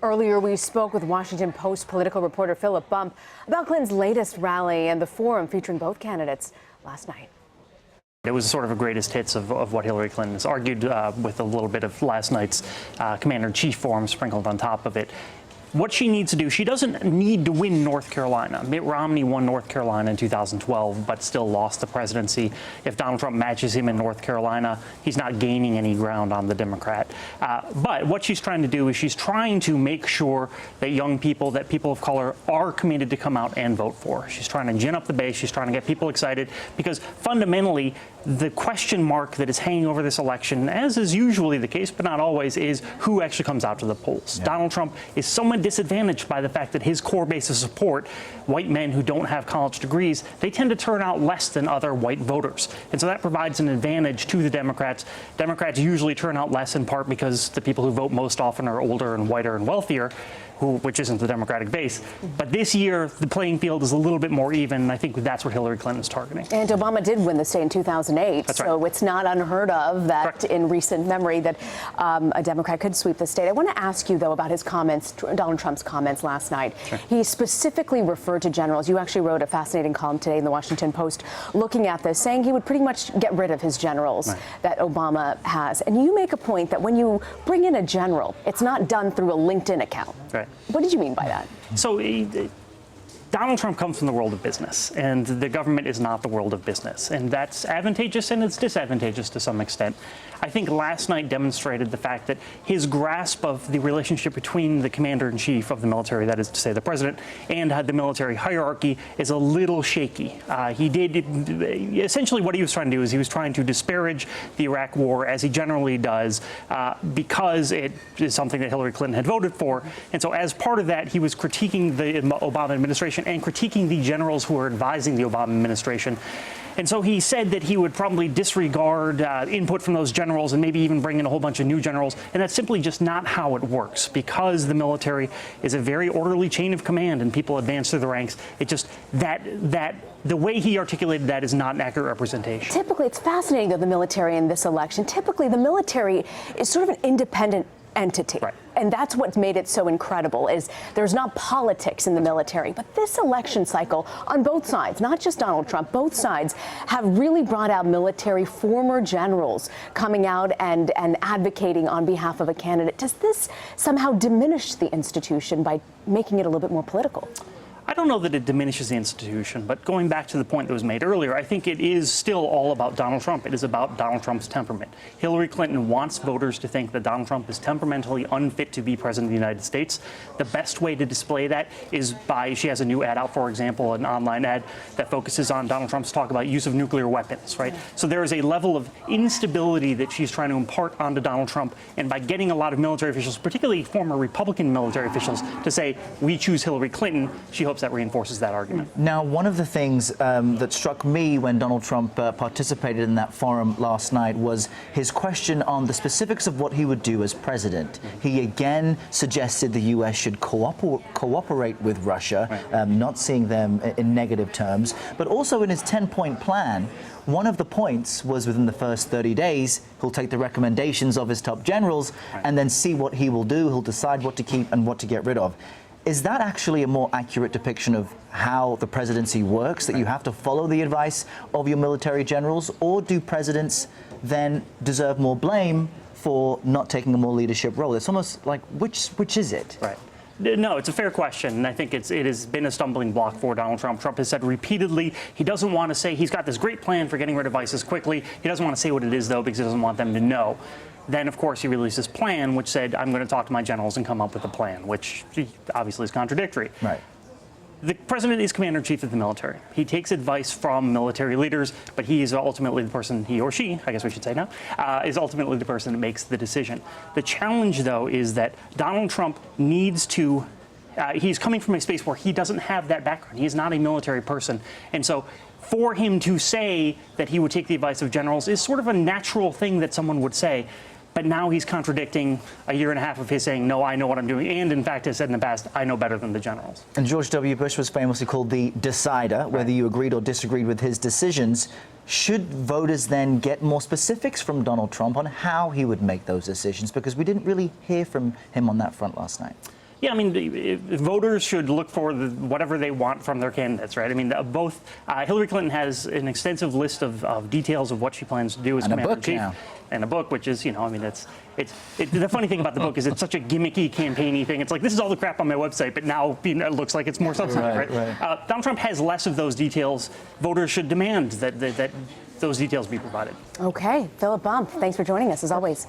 Earlier, we spoke with Washington Post political reporter Philip Bump about Clinton's latest rally and the forum featuring both candidates last night. It was sort of a greatest hits of what Hillary Clinton has argued with a little bit of last night's Commander-in-Chief forum sprinkled on top of it. What she needs to do, she doesn't need to win North Carolina. Mitt Romney won North Carolina in 2012, but still lost the presidency. If Donald Trump matches him in North Carolina, he's not gaining any ground on the Democrat. But what she's trying to do is she's trying to make sure that young people, that people of color are committed to come out and vote for. She's trying to gin up the base. She's trying to get people excited because fundamentally, the question mark that is hanging over this election, as is usually the case, but not always, is who actually comes out to the polls. Yeah. Donald Trump is somewhat disadvantaged by the fact that his core base of support, white men who don't have college degrees, they tend to turn out less than other white voters. And so that provides an advantage to the Democrats. Democrats usually turn out less in part because the people who vote most often are older and whiter and wealthier, which isn't the Democratic base. But this year, the playing field is a little bit more even, and I think that's what Hillary Clinton is targeting. And Obama did win the state in 2008, that's right. So it's not unheard of that Correct. In recent memory that a Democrat could sweep the state. I want to ask you, though, about his comments, Donald Trump's comments last night. Sure. He specifically referred to generals. You actually wrote a fascinating column today in the Washington Post looking at this, saying he would pretty much get rid of his generals right. that Obama has. And you make a point that when you bring in a general, it's not done through a LinkedIn account. Right. What did you mean by that? So Donald Trump comes from the world of business, and the government is not the world of business. And that's advantageous and it's disadvantageous to some extent. I think last night demonstrated the fact that his grasp of the relationship between the commander-in-chief of the military, that is to say the president, and the military hierarchy is a little shaky. Essentially what he was trying to do is he was trying to disparage the Iraq war, as he generally does, because it is something that Hillary Clinton had voted for. And so as part of that, he was critiquing the Obama administration and critiquing the generals who were advising the Obama administration. And so he said that he would probably disregard input from those generals and maybe even bring in a whole bunch of new generals. And that's simply just not how it works, because the military is a very orderly chain of command and people advance through the ranks. It just the way he articulated that is not an accurate representation. Typically, it's fascinating, though, the military in this election. Typically, the military is sort of an independent entity. Right. And that's what's made it so incredible, is there's not politics in the military. But this election cycle on both sides, not just Donald Trump, both sides have really brought out military former generals coming out and advocating on behalf of a candidate. Does this somehow diminish the institution by making it a little bit more political? I don't know that it diminishes the institution, but going back to the point that was made earlier, I think it is still all about Donald Trump. It is about Donald Trump's temperament. Hillary Clinton wants voters to think that Donald Trump is temperamentally unfit to be president of the United States. The best way to display that is by, she has a new ad out, for example, an online ad that focuses on Donald Trump's talk about use of nuclear weapons, right? So there is a level of instability that she's trying to impart onto Donald Trump, and by getting a lot of military officials, particularly former Republican military officials, to say, we choose Hillary Clinton, she hopes that reinforces that argument. Now, one of the things that struck me when Donald Trump participated in that forum last night was his question on the specifics of what he would do as president. He again suggested the U.S. should cooperate with Russia, right. Not seeing them in negative terms, but also in his 10-point plan. One of the points was within the first 30 days, he'll take the recommendations of his top generals right. and then see what he will do. He'll decide what to keep and what to get rid of. Is that actually a more accurate depiction of how the presidency works, that you have to follow the advice of your military generals, or do presidents then deserve more blame for not taking a more leadership role? It's almost like, which is it? Right. No, it's a fair question, and I think it has been a stumbling block for Donald Trump. Trump has said repeatedly he doesn't want to say, he's got this great plan for getting rid of ISIS quickly. He doesn't want to say what it is, though, because he doesn't want them to know. Then, of course, he released this plan, which said, I'm going to talk to my generals and come up with a plan, which obviously is contradictory. Right. The president is commander-in-chief of the military. He takes advice from military leaders, but he is ultimately the person, he or she, I guess we should say now, is ultimately the person that makes the decision. The challenge, though, is that Donald Trump needs to he's coming from a space where he doesn't have that background. He is not a military person. And so for him to say that he would take the advice of generals is sort of a natural thing that someone would say. But now he's contradicting a year and a half of his saying, no, I know what I'm doing. And in fact, has said in the past, I know better than the generals. And George W. Bush was famously called the decider, whether you agreed or disagreed with his decisions. Should voters then get more specifics from Donald Trump on how he would make those decisions? Because we didn't really hear from him on that front last night. Yeah, I mean, voters should look for whatever they want from their candidates, right? I mean, both Hillary Clinton has an extensive list of details of what she plans to do as commander-in-chief, and a book, which is, you know, I mean, the funny thing about the book is it's such a gimmicky, campaigny thing. It's like, this is all the crap on my website, but now, you know, it looks like it's more substantive, right? Donald Trump has less of those details. Voters should demand that those details be provided. Okay, Philip Bump, thanks for joining us as always.